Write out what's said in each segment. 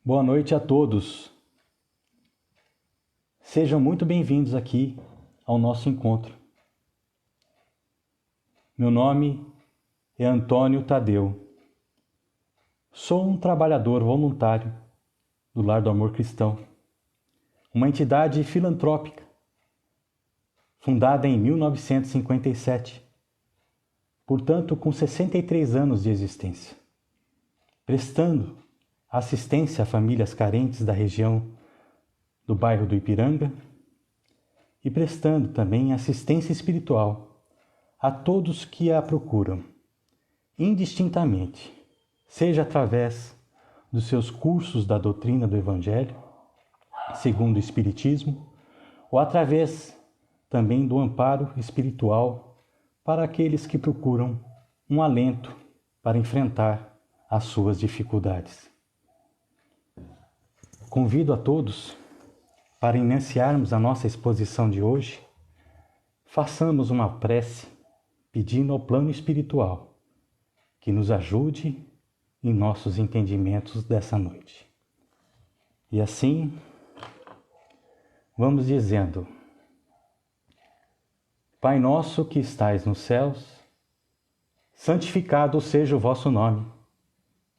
Boa noite a todos. Sejam muito bem-vindos aqui ao nosso encontro. Meu nome é Antônio Tadeu. Sou um trabalhador voluntário do Lar do Amor Cristão, uma entidade filantrópica fundada em 1957, portanto com 63 anos de existência, prestando assistência a famílias carentes da região do bairro do Ipiranga e prestando também assistência espiritual a todos que a procuram, indistintamente, seja através dos seus cursos da doutrina do Evangelho, segundo o Espiritismo, ou através também do amparo espiritual para aqueles que procuram um alento para enfrentar as suas dificuldades. Convido a todos para iniciarmos a nossa exposição de hoje, façamos uma prece pedindo ao plano espiritual que nos ajude em nossos entendimentos dessa noite. E assim, vamos dizendo: Pai nosso que estais nos céus, santificado seja o vosso nome.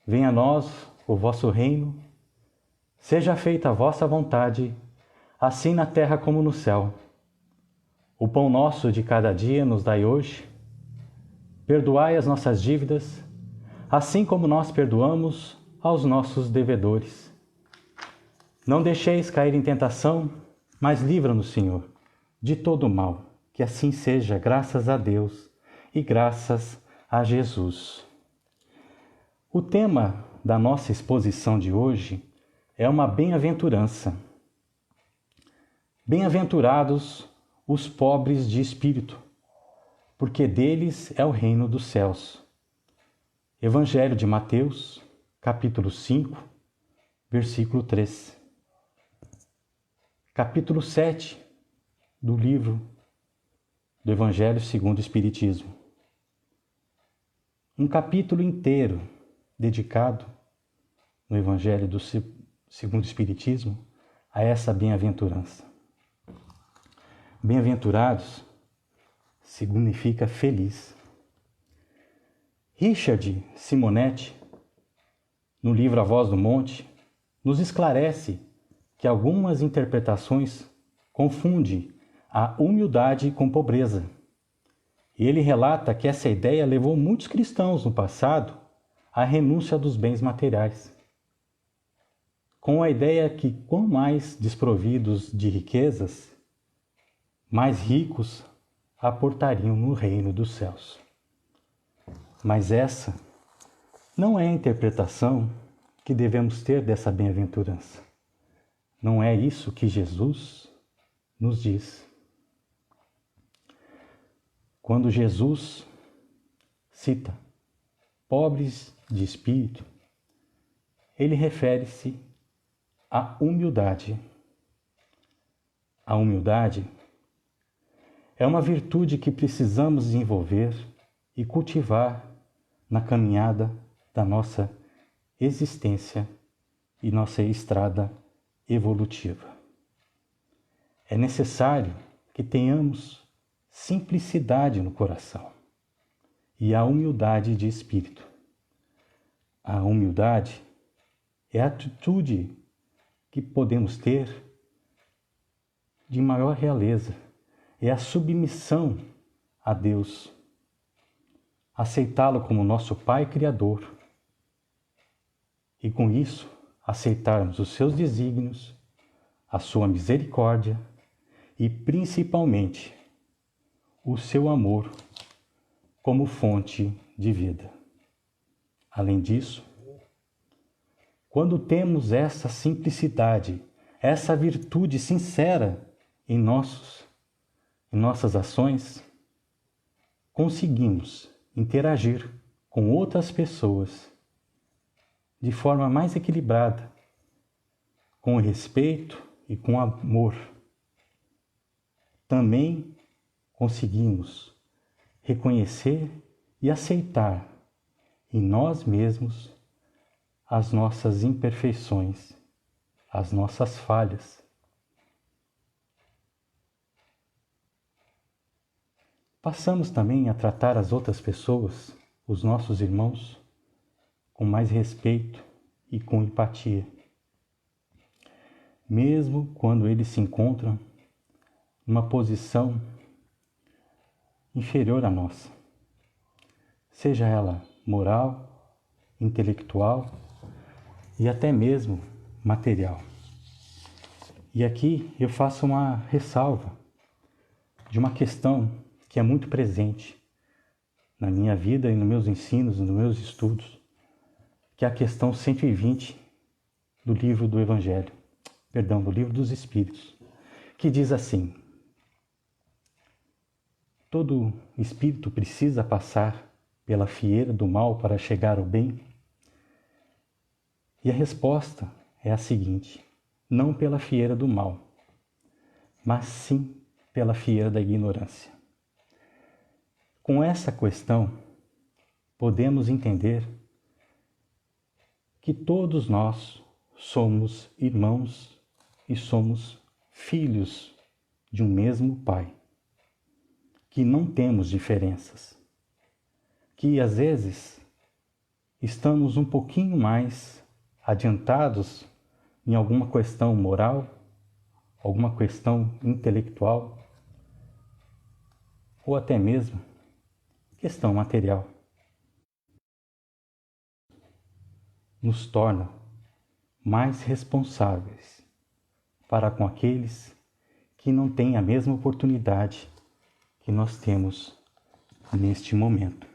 Venha a nós o vosso reino. Seja feita a vossa vontade, assim na terra como no céu. O pão nosso de cada dia nos dai hoje. Perdoai as nossas dívidas, assim como nós perdoamos aos nossos devedores. Não deixeis cair em tentação, mas livra-nos, Senhor, de todo o mal. Que assim seja, graças a Deus e graças a Jesus. O tema da nossa exposição de hoje é uma bem-aventurança. Bem-aventurados os pobres de espírito, porque deles é o reino dos céus. Evangelho de Mateus, capítulo 5, versículo 3. Capítulo 7 do livro do Evangelho segundo o Espiritismo. Um capítulo inteiro dedicado no Evangelho segundo o Espiritismo a essa bem-aventurança. Bem-aventurados significa feliz. Richard Simonetti, no livro A Voz do Monte, nos esclarece que algumas interpretações confundem a humildade com pobreza. E ele relata que essa ideia levou muitos cristãos no passado à renúncia dos bens materiais, com a ideia que quanto mais desprovidos de riquezas, mais ricos aportariam no reino dos céus. Mas essa não é a interpretação que devemos ter dessa bem-aventurança. Não é isso que Jesus nos diz. Quando Jesus cita pobres de espírito, ele refere-se à humildade. A humildade é uma virtude que precisamos desenvolver e cultivar na caminhada da nossa existência e nossa estrada evolutiva. É necessário que tenhamos simplicidade no coração e a humildade de espírito. A humildade é a atitude que podemos ter de maior realeza, é a submissão a Deus, aceitá-lo como nosso Pai Criador e com isso aceitarmos os seus desígnios, a sua misericórdia e principalmente o seu amor como fonte de vida. Além disso, quando temos essa simplicidade, essa virtude sincera em nossas ações, conseguimos interagir com outras pessoas de forma mais equilibrada, com respeito e com amor. Também conseguimos reconhecer e aceitar em nós mesmos as nossas imperfeições as nossas falhas. Passamos também a tratar as outras pessoas, os nossos irmãos, com mais respeito e com empatia, mesmo quando eles se encontram numa posição inferior à nossa, seja ela moral, intelectual e até mesmo material. E aqui eu faço uma ressalva de uma questão que é muito presente na minha vida e nos meus ensinos, nos meus estudos, que é a questão 120 do livro do Evangelho, do livro dos Espíritos, que diz assim: todo espírito precisa passar pela fieira do mal para chegar ao bem? E a resposta é a seguinte: não pela fieira do mal, mas sim pela fieira da ignorância. Com essa questão, podemos entender que todos nós somos irmãos e somos filhos de um mesmo Pai, que não temos diferenças, que às vezes estamos um pouquinho mais adiantados em alguma questão moral, alguma questão intelectual, ou até mesmo questão material. Nos torna mais responsáveis para com aqueles que não têm a mesma oportunidade que nós temos neste momento.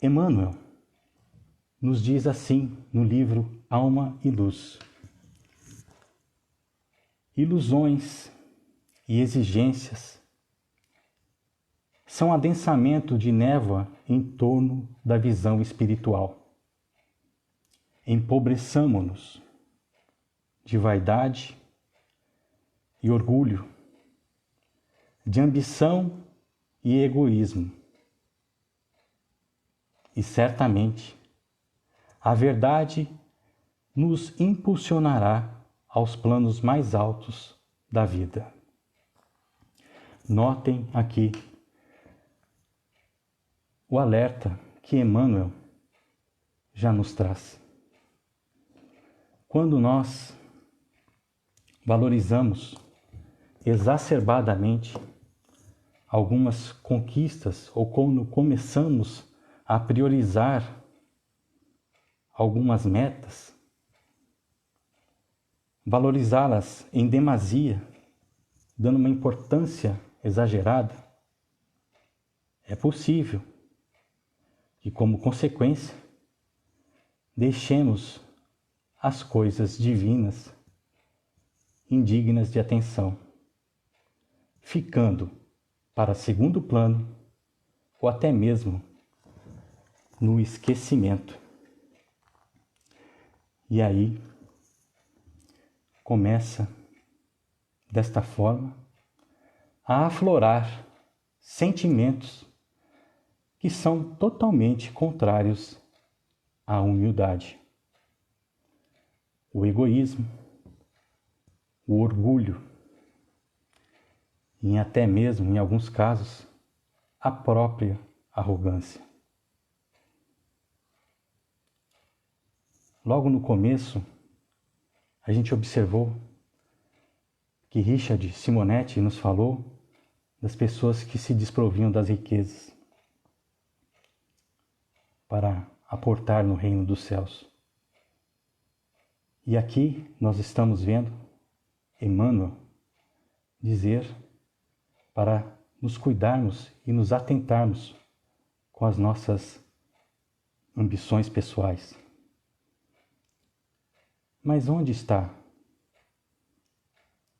Emmanuel nos diz assim no livro Alma e Luz: ilusões e exigências são adensamento de névoa em torno da visão espiritual. Empobreçamo-nos de vaidade e orgulho, de ambição e egoísmo. E certamente a verdade nos impulsionará aos planos mais altos da vida. Notem aqui o alerta que Emmanuel já nos traz. Quando nós valorizamos exacerbadamente algumas conquistas ou quando começamos a priorizar algumas metas, valorizá-las em demasia, dando uma importância exagerada, é possível que, como consequência, deixemos as coisas divinas indignas de atenção, ficando para segundo plano ou até mesmo no esquecimento. E aí começa, desta forma, a aflorar sentimentos que são totalmente contrários à humildade. O egoísmo, o orgulho e até mesmo, em alguns casos, a própria arrogância. Logo no começo, a gente observou que Richard Simonetti nos falou das pessoas que se desproviam das riquezas para aportar no reino dos céus. E aqui nós estamos vendo Emmanuel dizer para nos cuidarmos e nos atentarmos com as nossas ambições pessoais. Mas onde está?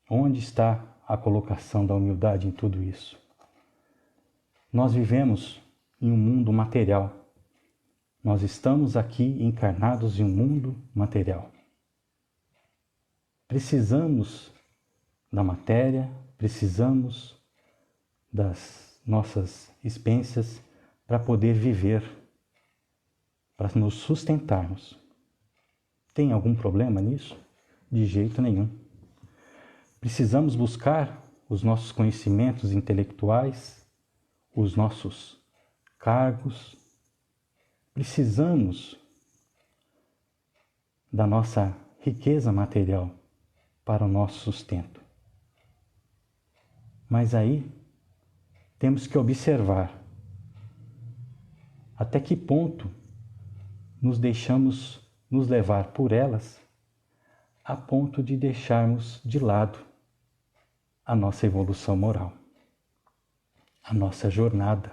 Onde está a colocação da humildade em tudo isso? Nós vivemos em um mundo material. Nós estamos aqui encarnados em um mundo material. Precisamos da matéria, precisamos das nossas expensas para poder viver, para nos sustentarmos. Tem algum problema nisso? De jeito nenhum. Precisamos buscar os nossos conhecimentos intelectuais, os nossos cargos. Precisamos da nossa riqueza material para o nosso sustento. Mas aí temos que observar até que ponto nos deixamos nos levar por elas a ponto de deixarmos de lado a nossa evolução moral, a nossa jornada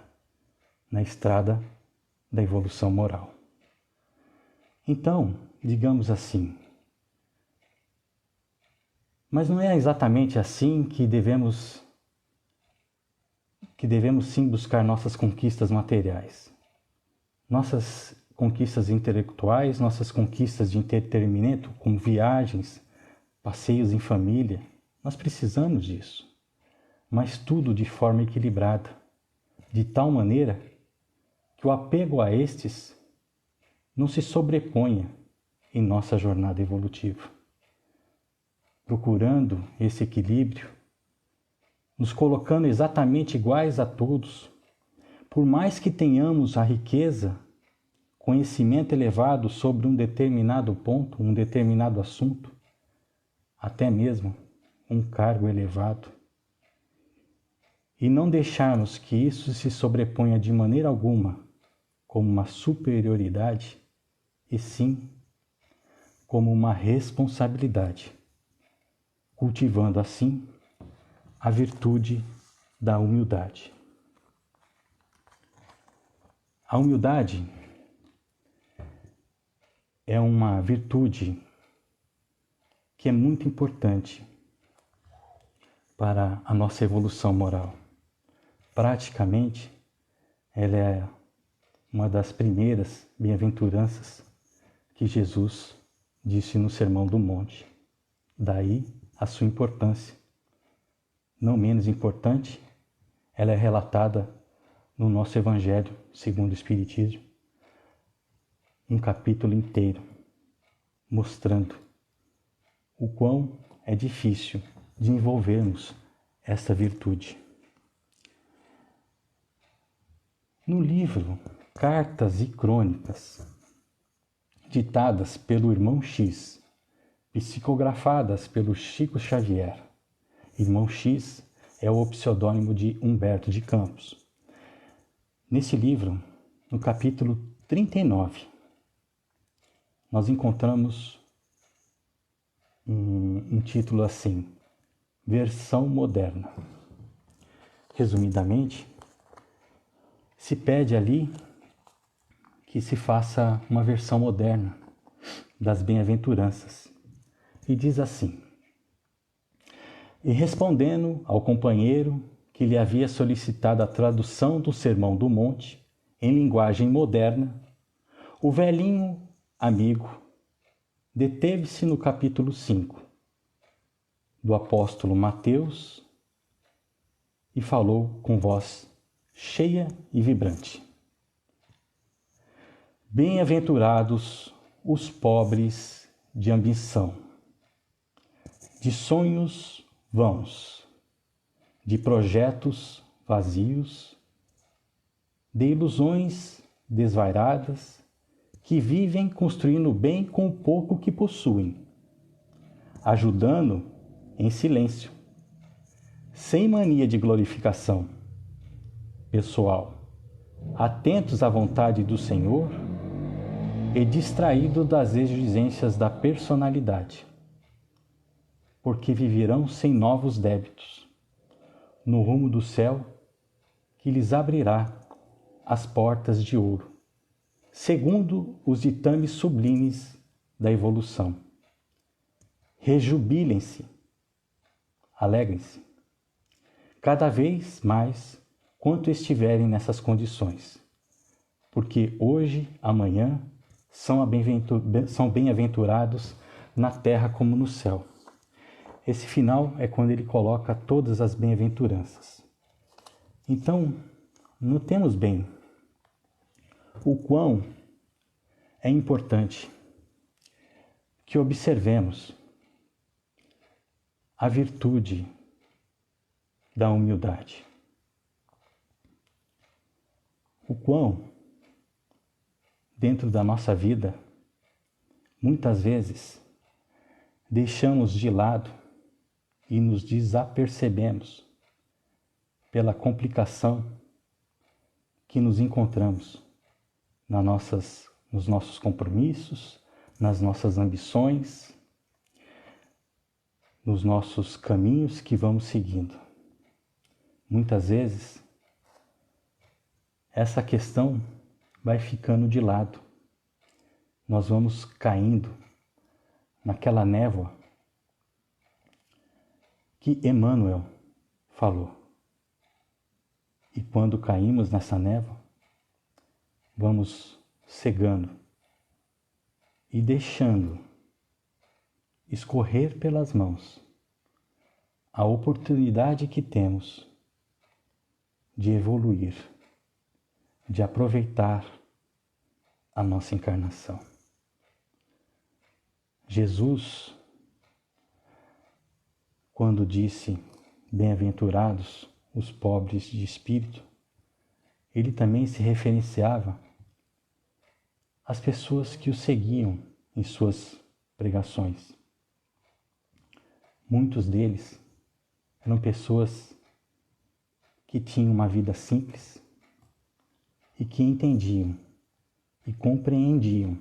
na estrada da evolução moral. Então, digamos assim, mas não é exatamente assim que devemos sim buscar nossas conquistas materiais. Nossas conquistas intelectuais, nossas conquistas de entretenimento, como viagens, passeios em família, nós precisamos disso. Mas tudo de forma equilibrada, de tal maneira que o apego a estes não se sobreponha em nossa jornada evolutiva. Procurando esse equilíbrio, nos colocando exatamente iguais a todos, por mais que tenhamos a riqueza, conhecimento elevado sobre um determinado ponto, um determinado assunto, até mesmo um cargo elevado, e não deixarmos que isso se sobreponha de maneira alguma como uma superioridade, e sim como uma responsabilidade, cultivando assim a virtude da humildade. A humildade é uma virtude que é muito importante para a nossa evolução moral. Praticamente, ela é uma das primeiras bem-aventuranças que Jesus disse no Sermão do Monte. Daí a sua importância. Não menos importante, ela é relatada no nosso Evangelho, segundo o Espiritismo, um capítulo inteiro, mostrando o quão é difícil desenvolvermos essa virtude. No livro Cartas e Crônicas, ditadas pelo irmão X, psicografadas pelo Chico Xavier. Irmão X é o pseudônimo de Humberto de Campos. Nesse livro, no capítulo 39, nós encontramos um título assim, Versão Moderna. Resumidamente, se pede ali que se faça uma versão moderna das bem-aventuranças. E diz assim: e respondendo ao companheiro que lhe havia solicitado a tradução do Sermão do Monte em linguagem moderna, o velhinho amigo deteve-se no capítulo 5 do apóstolo Mateus e falou com voz cheia e vibrante: bem-aventurados os pobres de ambição, de sonhos vãos, de projetos vazios, de ilusões desvairadas, que vivem construindo bem com o pouco que possuem, ajudando em silêncio, sem mania de glorificação pessoal, atentos à vontade do Senhor e distraídos das exigências da personalidade, porque viverão sem novos débitos, no rumo do céu que lhes abrirá as portas de ouro, segundo os ditames sublimes da evolução. Rejubilem-se, alegrem-se, cada vez mais quanto estiverem nessas condições, porque hoje, amanhã, são bem-aventurados na terra como no céu. Esse final é quando ele coloca todas as bem-aventuranças. Então, notemos bem o quão é importante que observemos a virtude da humildade. O quão, dentro da nossa vida, muitas vezes deixamos de lado e nos desapercebemos pela complicação que nos encontramos nos nossos compromissos, nas nossas ambições, nos nossos caminhos que vamos seguindo. Muitas vezes, essa questão vai ficando de lado. Nós vamos caindo naquela névoa que Emmanuel falou. E quando caímos nessa névoa, vamos cegando e deixando escorrer pelas mãos a oportunidade que temos de evoluir, de aproveitar a nossa encarnação. Jesus, quando disse bem-aventurados os pobres de espírito, ele também se referenciava às pessoas que o seguiam em suas pregações. Muitos deles eram pessoas que tinham uma vida simples e que entendiam e compreendiam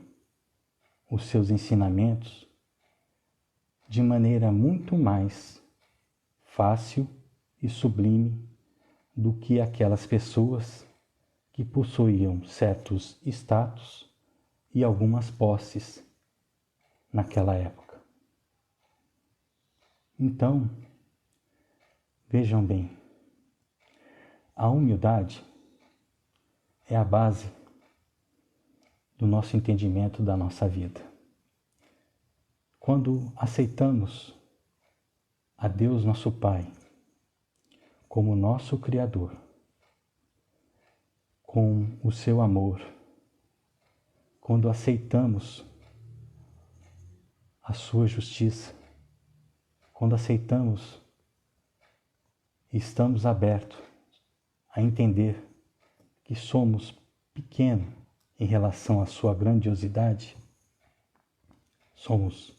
os seus ensinamentos de maneira muito mais fácil e sublime do que aquelas pessoas que possuíam certos status e algumas posses naquela época. Então, vejam bem, a humildade é a base do nosso entendimento da nossa vida. Quando aceitamos a Deus nosso Pai como nosso Criador, com o seu amor, quando aceitamos a sua justiça, quando aceitamos e estamos abertos a entender que somos pequenos em relação à sua grandiosidade, somos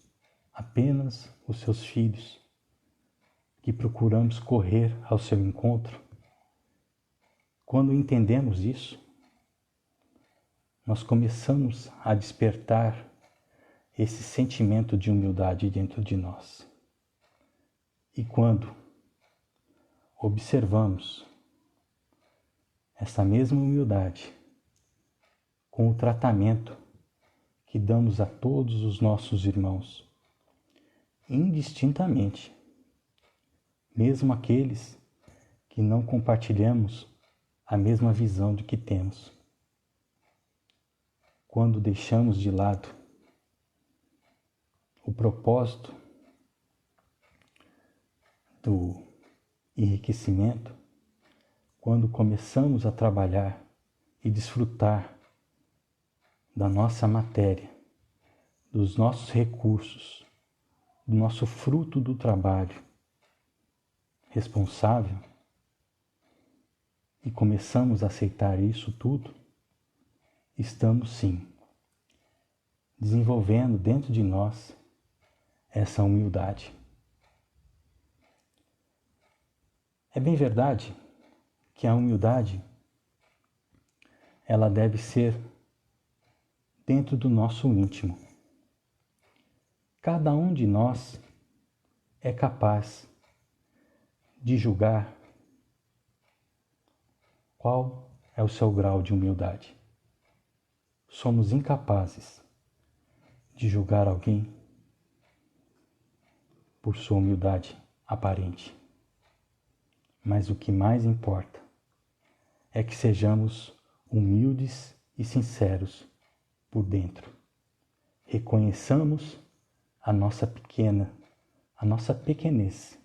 apenas os seus filhos que procuramos correr ao seu encontro. Quando entendemos isso, nós começamos a despertar esse sentimento de humildade dentro de nós. E quando observamos essa mesma humildade com o tratamento que damos a todos os nossos irmãos, indistintamente, mesmo aqueles que não compartilhamos a mesma visão de que temos. Quando deixamos de lado o propósito do enriquecimento, quando começamos a trabalhar e desfrutar da nossa matéria, dos nossos recursos, do nosso fruto do trabalho responsável, e começamos a aceitar isso tudo, estamos sim desenvolvendo dentro de nós essa humildade. É bem verdade que a humildade ela deve ser dentro do nosso íntimo. Cada um de nós é capaz de julgar qual é o seu grau de humildade. Somos incapazes de julgar alguém por sua humildade aparente. Mas o que mais importa é que sejamos humildes e sinceros por dentro. Reconheçamos a nossa pequenez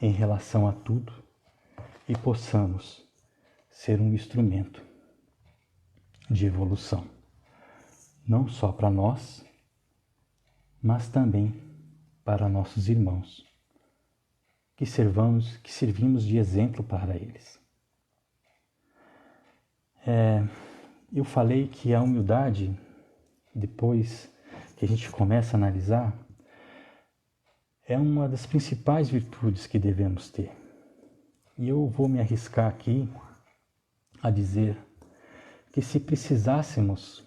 em relação a tudo e possamos ser um instrumento de evolução, não só para nós, mas também para nossos irmãos, que servimos de exemplo para eles. Eu falei que a humildade, depois que a gente começa a analisar, é uma das principais virtudes que devemos ter. E eu vou me arriscar aqui a dizer que se precisássemos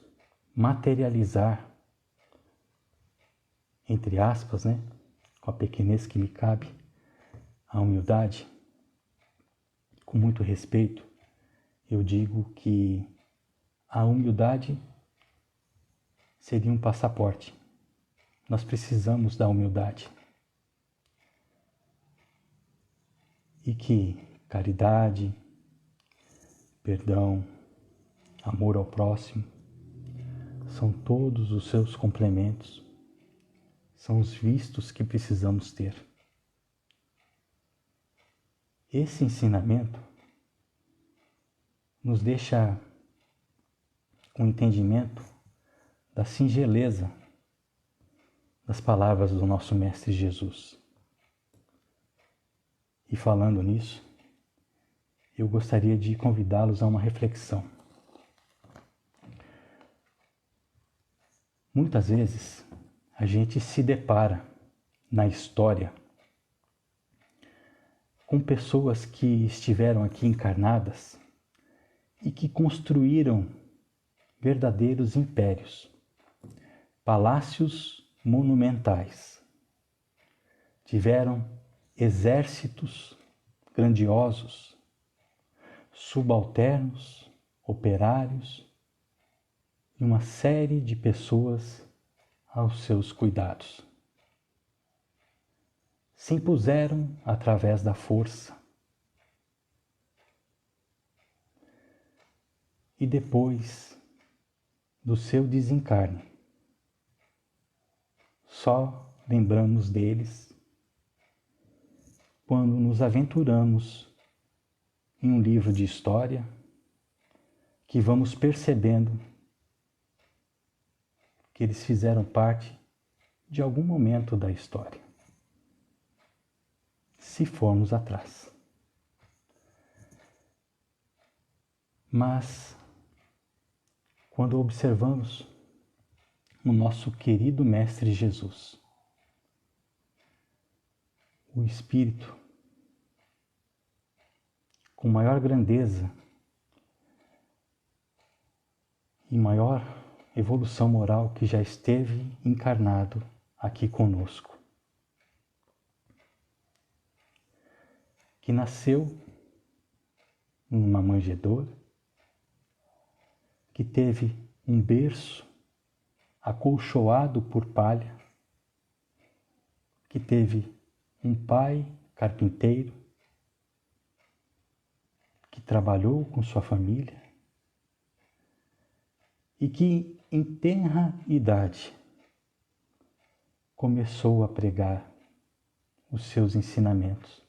materializar, entre aspas, com a pequenez que me cabe, a humildade, com muito respeito, eu digo que a humildade seria um passaporte. Nós precisamos da humildade. E que caridade, perdão, amor ao próximo, são todos os seus complementos, são os vistos que precisamos ter. Esse ensinamento nos deixa com entendimento da singeleza das palavras do nosso Mestre Jesus. E falando nisso, eu gostaria de convidá-los a uma reflexão. Muitas vezes a gente se depara na história com pessoas que estiveram aqui encarnadas e que construíram verdadeiros impérios, palácios monumentais, tiveram exércitos grandiosos, subalternos, operários e uma série de pessoas aos seus cuidados. Se impuseram através da força. E depois do seu desencarne, só lembramos deles quando nos aventuramos em um livro de história que vamos percebendo que eles fizeram parte de algum momento da história, se formos atrás. Mas, quando observamos o nosso querido Mestre Jesus, o Espírito, com maior grandeza e maior evolução moral que já esteve encarnado aqui conosco, que nasceu numa manjedoura, que teve um berço acolchoado por palha, que teve um pai carpinteiro, que trabalhou com sua família e que, em tenra idade, começou a pregar os seus ensinamentos,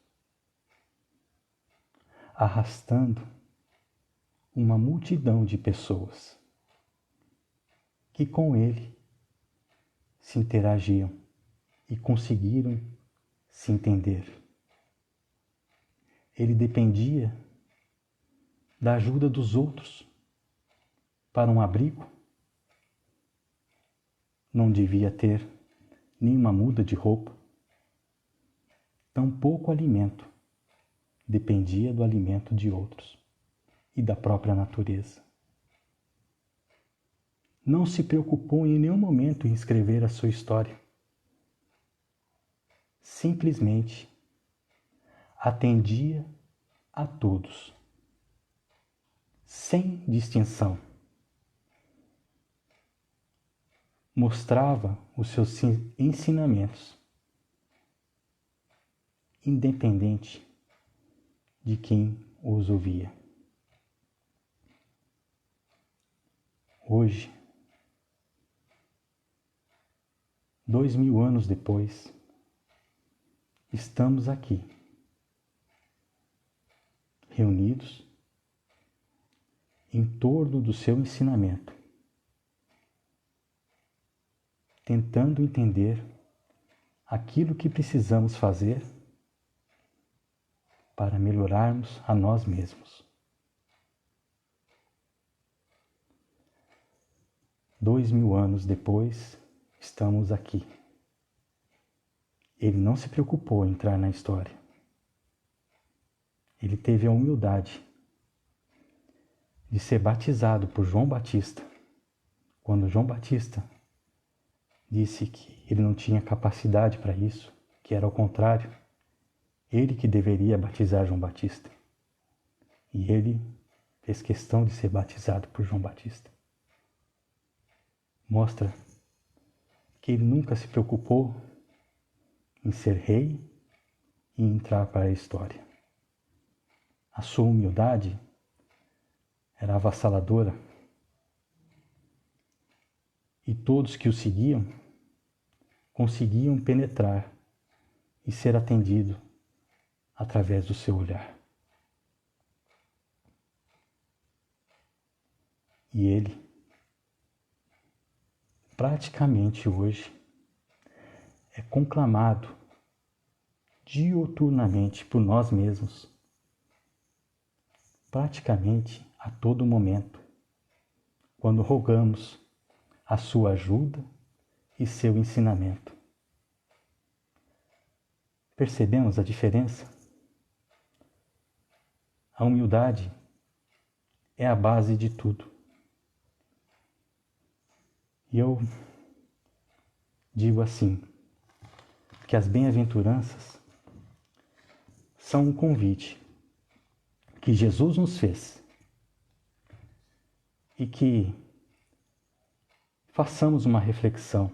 arrastando uma multidão de pessoas que com ele se interagiam e conseguiram se entender. Ele dependia da ajuda dos outros para um abrigo. Não devia ter nenhuma muda de roupa, tampouco alimento. Dependia do alimento de outros e da própria natureza. Não se preocupou em nenhum momento em escrever a sua história. Simplesmente atendia a todos, sem distinção. Mostrava os seus ensinamentos, independente de quem os ouvia. Hoje, 2000 anos depois, estamos aqui, reunidos em torno do seu ensinamento, tentando entender aquilo que precisamos fazer para melhorarmos a nós mesmos. 2000 anos depois, estamos aqui. Ele não se preocupou em entrar na história. Ele teve a humildade de ser batizado por João Batista, quando João Batista disse que ele não tinha capacidade para isso, que era ao contrário, ele que deveria batizar João Batista. E ele fez questão de ser batizado por João Batista. Mostra que ele nunca se preocupou em ser rei e entrar para a história. A sua humildade era avassaladora e todos que o seguiam conseguiam penetrar e ser atendido através do seu olhar. E ele, praticamente hoje, é conclamado diuturnamente por nós mesmos, praticamente a todo momento, quando rogamos a sua ajuda e seu ensinamento. Percebemos a diferença? A humildade é a base de tudo. E eu digo assim, que as bem-aventuranças são um convite que Jesus nos fez e que façamos uma reflexão.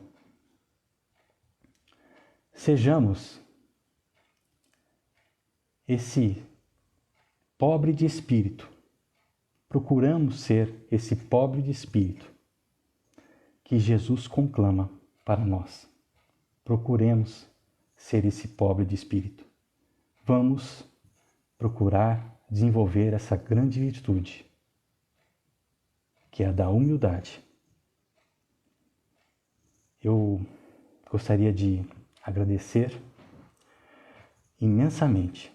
Sejamos esse pobre de espírito. Procuramos ser esse pobre de espírito que Jesus conclama para nós. Procuremos ser esse pobre de espírito. Vamos procurar desenvolver essa grande virtude, que é a da humildade. Eu gostaria de agradecer imensamente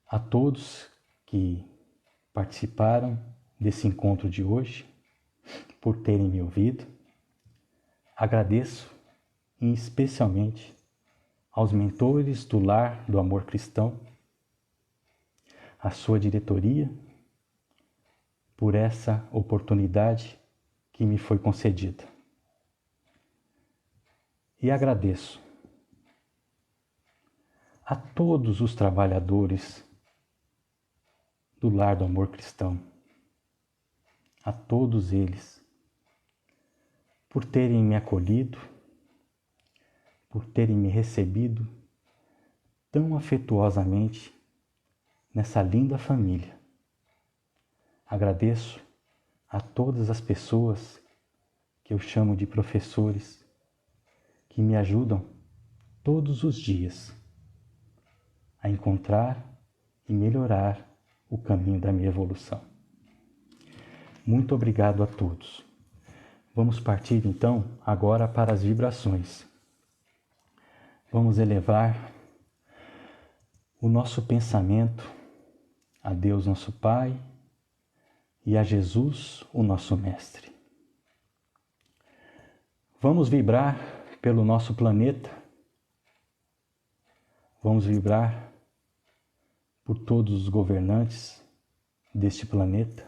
a todos que participaram desse encontro de hoje, por terem me ouvido. Agradeço especialmente aos mentores do Lar do Amor Cristão, à sua diretoria, por essa oportunidade que me foi concedida. E agradeço a todos os trabalhadores do Lar do Amor Cristão, a todos eles, por terem me acolhido, por terem me recebido tão afetuosamente nessa linda família. Agradeço a todas as pessoas que eu chamo de professores, que me ajudam todos os dias a encontrar e melhorar o caminho da minha evolução. Muito obrigado a todos. Vamos partir então agora para as vibrações. Vamos elevar o nosso pensamento a Deus nosso Pai e a Jesus, o nosso Mestre. Vamos vibrar pelo nosso planeta. Vamos vibrar por todos os governantes deste planeta.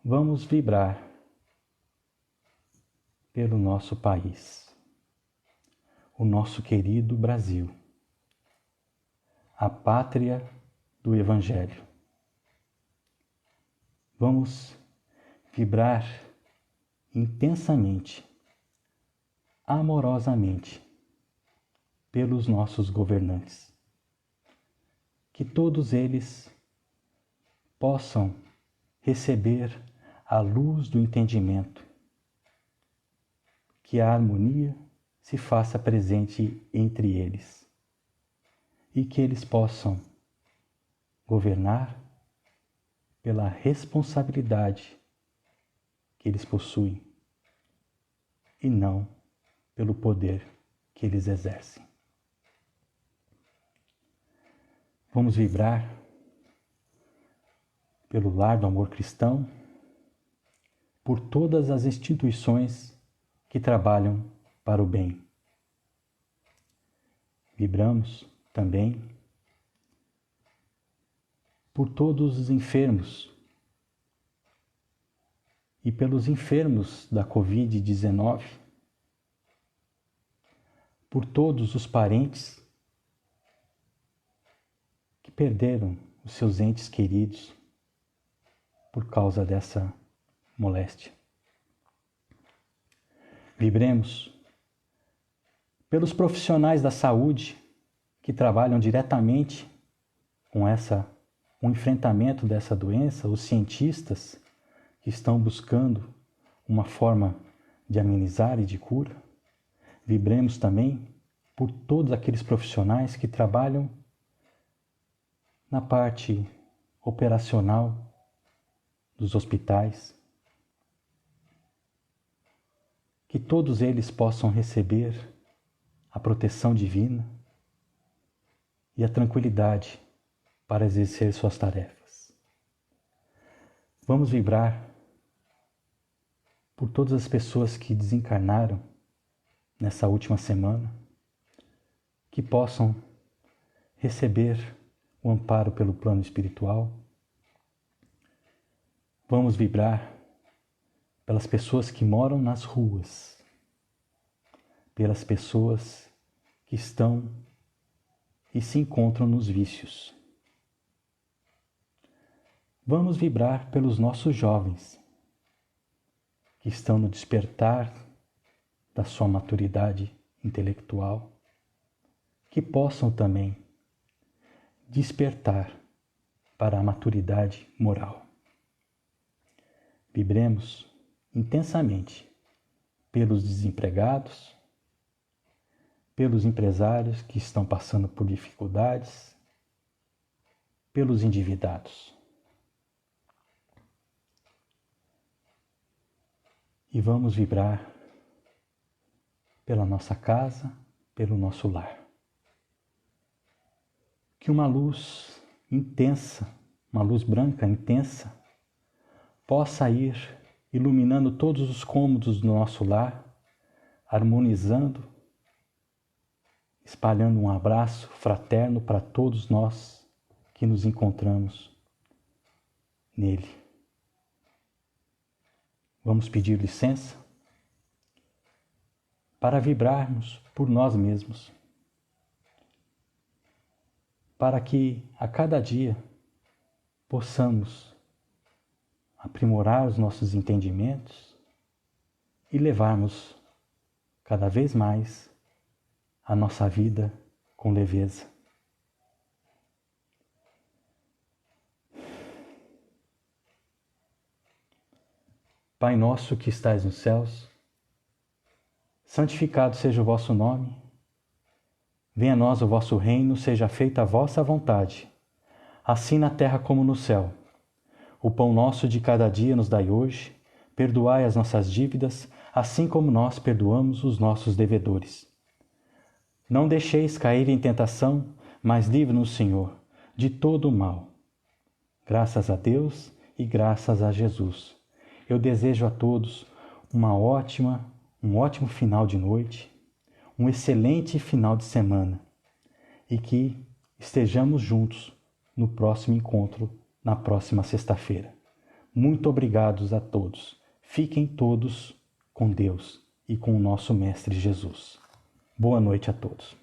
Vamos vibrar pelo nosso país, o nosso querido Brasil, a pátria do Evangelho. Vamos vibrar intensamente, amorosamente, pelos nossos governantes. Que todos eles possam receber a luz do entendimento, que a harmonia se faça presente entre eles e que eles possam governar pela responsabilidade que eles possuem e não pelo poder que eles exercem. Vamos vibrar pelo lar do amor cristão, por todas as instituições que trabalham para o bem. Vibramos também por todos os enfermos e pelos enfermos da Covid-19, por todos os parentes que perderam os seus entes queridos por causa dessa moléstia. Vibremos pelos profissionais da saúde que trabalham diretamente com o enfrentamento dessa doença, os cientistas que estão buscando uma forma de amenizar e de cura. Vibremos também por todos aqueles profissionais que trabalham na parte operacional dos hospitais, que todos eles possam receber a proteção divina e a tranquilidade para exercer suas tarefas. Vamos vibrar por todas as pessoas que desencarnaram nessa última semana, que possam receber o amparo pelo plano espiritual. Vamos vibrar pelas pessoas que moram nas ruas, pelas pessoas que estão e se encontram nos vícios. Vamos vibrar pelos nossos jovens, que estão no despertar da sua maturidade intelectual, que possam também despertar para a maturidade moral. Vibremos intensamente pelos desempregados, pelos empresários que estão passando por dificuldades, pelos endividados. E vamos vibrar pela nossa casa, pelo nosso lar. Que uma luz intensa, uma luz branca intensa, possa ir iluminando todos os cômodos do nosso lar, harmonizando, espalhando um abraço fraterno para todos nós que nos encontramos nele. Vamos pedir licença para vibrarmos por nós mesmos, para que a cada dia possamos aprimorar os nossos entendimentos e levarmos cada vez mais a nossa vida com leveza. Pai nosso que estais nos céus, santificado seja o vosso nome, venha a nós o vosso reino, seja feita a vossa vontade, assim na terra como no céu. O pão nosso de cada dia nos dai hoje, perdoai as nossas dívidas, assim como nós perdoamos os nossos devedores. Não deixeis cair em tentação, mas livre-nos, Senhor, de todo o mal. Graças a Deus e graças a Jesus. Eu desejo a todos um ótimo final de noite, um excelente final de semana e que estejamos juntos no próximo encontro, na próxima sexta-feira. Muito obrigados a todos. Fiquem todos com Deus e com o nosso Mestre Jesus. Boa noite a todos.